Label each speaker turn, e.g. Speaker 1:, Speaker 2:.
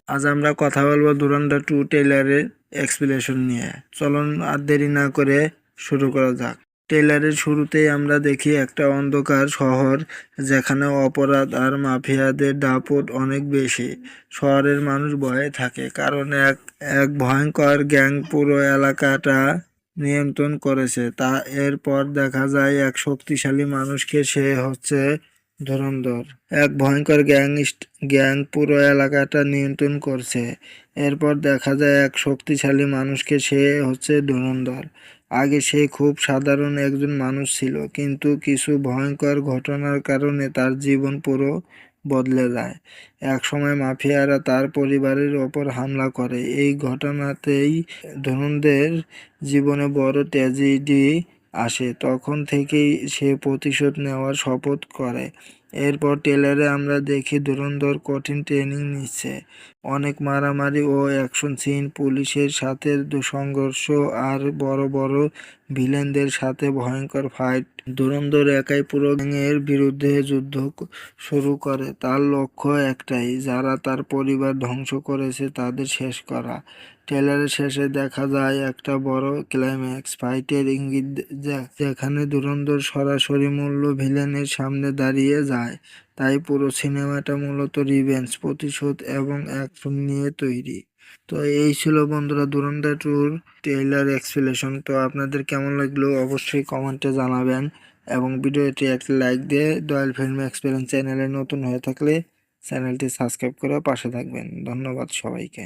Speaker 1: আজ আমরা কথা বলবো ধুরন্ধর 2 ট্রেলারের এক্সপ্লেনেশন নিয়ে। চলুন আর দেরি না করে শুরু করা যাক। ট্রেলারের শুরুতেই আমরা দেখি একটা অন্ধকার শহর যেখানে অপরাধ আর মাফিয়াদের দাপট অনেক বেশি। শহরের মানুষ ভয়ে থাকে কারণ এক এক ভয়ঙ্কর গ্যাং পুরো এলাকাটা নিয়ন্ত্রণ করেছে। এরপর দেখা যায় এক শক্তিশালী মানুষকে, সে হচ্ছে ধুরন্ধর। এক ভয়ঙ্কর গ্যাং পুরো এলাকাটা নিয়ন্ত্রণ করছে। এরপর দেখা যায় এক শক্তিশালী মানুষকে, সে হচ্ছে ধুরন্ধর। আগে সে খুব সাধারণ একজন মানুষ ছিল, কিন্তু কিছু ভয়ঙ্কর ঘটনার কারণে তার জীবন পুরো বদলে যায়। এক সময় মাফিয়ারা তার পরিবারের ওপর হামলা করে। এই ঘটনাতেই ধুরন্ধরের জীবনে বড় ট্র্যাজেডি আসে। তখন থেকেই সে প্রতিশোধ নেওয়ার শপথ করে। এরপর ট্রেলারে আমরা দেখি ধুরন্ধর কঠিন ট্রেনিং নিচ্ছে। অনেক মারামারি ও অ্যাকশন সিন, পুলিশের সাথে সংঘর্ষ আর বড় বড় ভিলেনদের সাথে ভয়ঙ্কর ফাইট। ধুরন্ধর একাই পুরো গ্যাংয়ের বিরুদ্ধে যুদ্ধ শুরু করে। তার লক্ষ্য একটাই, যারা তার পরিবার ধ্বংস করেছে তাদের শেষ করা। ট্রেলারের শেষে দেখা যায় একটা বড় ক্লাইম্যাক্স ফাইটের ইঙ্গিত, যেখানে ধুরন্ধর সরাসরি মূল ভিলেনের সামনে দাঁড়িয়ে যায়। তাই পুরো সিনেমাটা মূলত রিভেঞ্জ, প্রতিশোধ এবং অ্যাকশন নিয়ে তৈরি। তো এই ছিল বন্ধুরা ধুরন্ধর টুর ট্রেলার এক্সপ্লেনেশন। তো আপনাদের কেমন লাগলো অবশ্যই কমেন্টে জানাবেন এবং ভিডিওটি একটি লাইক দিয়ে দয়াল ফিল্ম এক্সপিরিয়েন্স চ্যানেলে নতুন হয়ে থাকলে চ্যানেলটি সাবস্ক্রাইব করে পাশে থাকবেন। ধন্যবাদ সবাইকে।